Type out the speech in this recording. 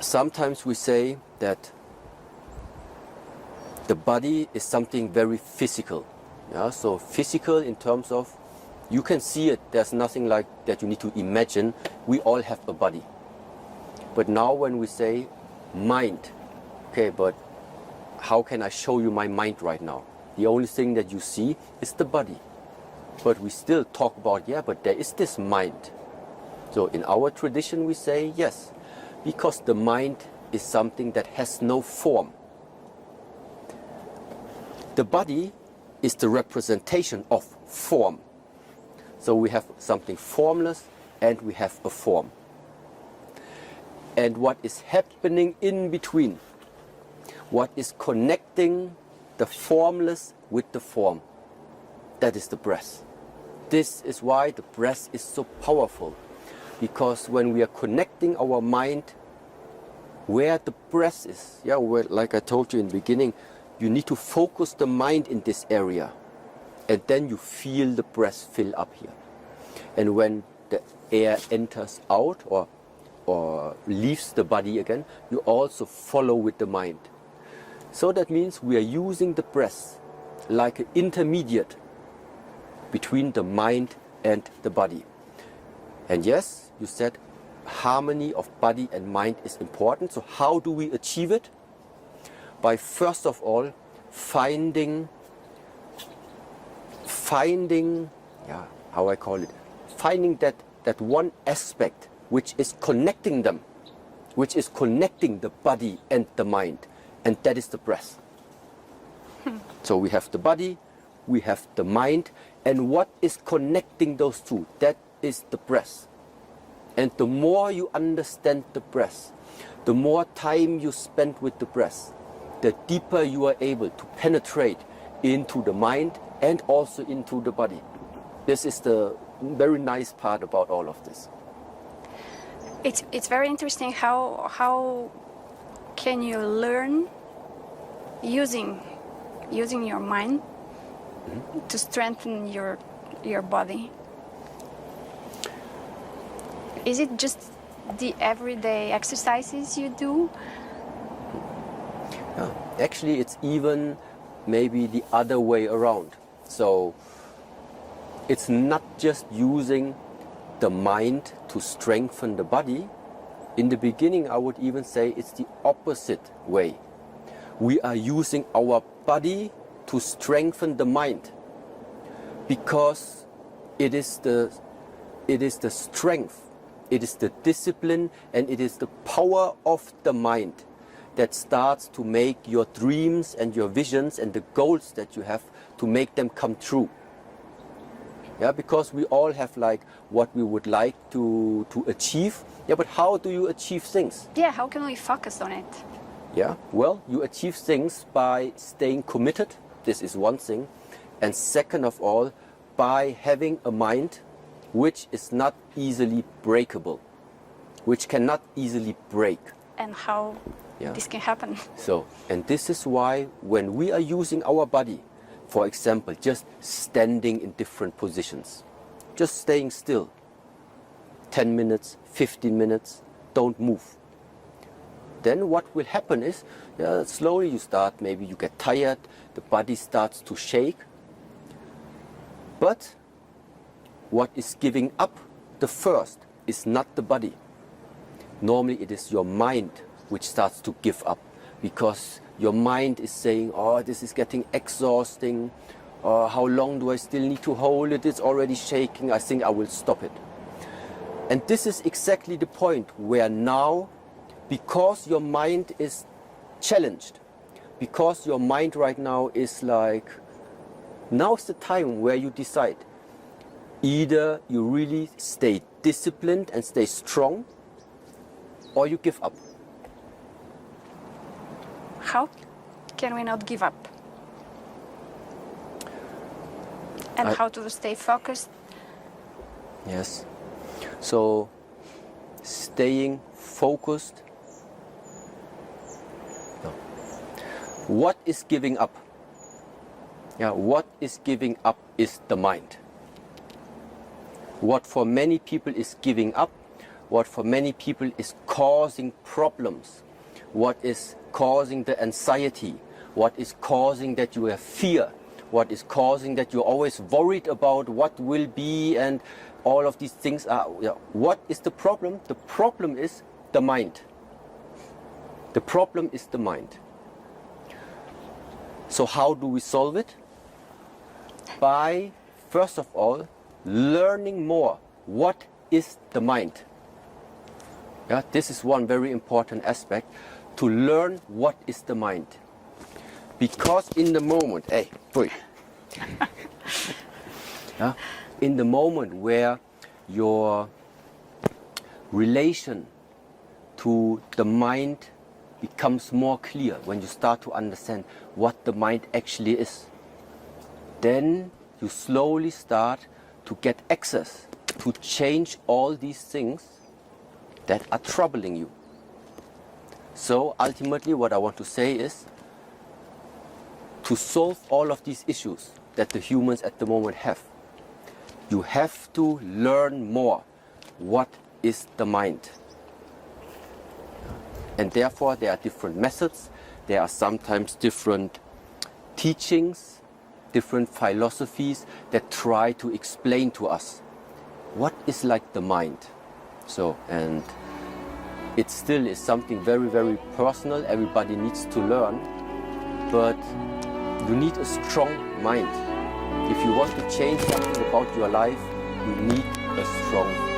sometimes we say that the body is something very physical. Yeah? So physical in terms of, you can see it, there's nothing like that you need to imagine. We all have a body. But now when we say mind, okay, but how can I show you my mind right now? The only thing that you see is the body. But we still talk about, yeah, but there is this mind. So in our tradition we say yes, because the mind is something that has no form. The body is the representation of form. So we have something formless and we have a form. And what is happening in between, what is connecting the formless with the form, that is the breath. This is why the breath is so powerful. Because when we are connecting our mind where the breath is, yeah, where, like I told you in the beginning, you need to focus the mind in this area. And then you feel the breath fill up here. And when the air enters out or leaves the body again, you also follow with the mind. So that means we are using the breath like an intermediate between the mind and the body. And yes, you said harmony of body and mind is important. So how do we achieve it? By first of all finding, yeah, how I call it, finding that one aspect which is connecting them, which is connecting the body and the mind, and that is the breath. So we have the body, we have the mind, and what is connecting those two? That is the breath. And the more you understand the breath, the more time you spend with the breath, the deeper you are able to penetrate into the mind and also into the body. This is the very nice part about all of this. It's very interesting how can you learn using your mind to strengthen your body. Is it just the everyday exercises you do? Yeah. Actually, it's even maybe the other way around. So it's not just using the mind to strengthen the body. In the beginning, I would even say it's the opposite way. We are using our body to strengthen the mind, because it is the strength, it is the discipline, and it is the power of the mind that starts to make your dreams and your visions and the goals that you have, to make them come true. Yeah, because we all have like what we would like to achieve. Yeah, but how do you achieve things? Yeah, how can we focus on it? Yeah, well, you achieve things by staying committed. This is one thing. And second of all, by having a mind which is not easily breakable, which cannot easily break. And how this can happen. So, and this is why when we are using our body, for example, just standing in different positions, just staying still, 10 minutes, 15 minutes, don't move. Then what will happen is, slowly you start, maybe you get tired, the body starts to shake. But what is giving up the first is not the body. Normally it is your mind which starts to give up, because your mind is saying, oh, this is getting exhausting, how long do I still need to hold it, it's already shaking, I think I will stop it. And this is exactly the point where now, because your mind is challenged, because your mind right now is like, now's the time where you decide. Either you really stay disciplined and stay strong, or you give up. How can we not give up? And how to stay focused? Yes. So, staying focused. No. What is giving up? Yeah, what is giving up is the mind. What for many people is giving up, what for many people is causing problems, what is causing the anxiety, what is causing that you have fear, what is causing that you're always worried about what will be, and all of these things are, what is the problem? The problem is the mind. The problem is the mind. So how do we solve it? By, first of all, learning more. What is the mind? Yeah, this is one very important aspect, to learn what is the mind. Because in the moment, yeah, in the moment where your relation to the mind becomes more clear, when you start to understand what the mind actually is, then you slowly start to get access to change all these things that are troubling you. So ultimately what I want to say is, to solve all of these issues that the humans at the moment have, you have to learn more. What is the mind? And therefore there are different methods, there are sometimes different teachings, different philosophies that try to explain to us what is like the mind. So, and it still is something very, very personal, everybody needs to learn, but you need a strong mind. If you want to change something about your life, you need a strong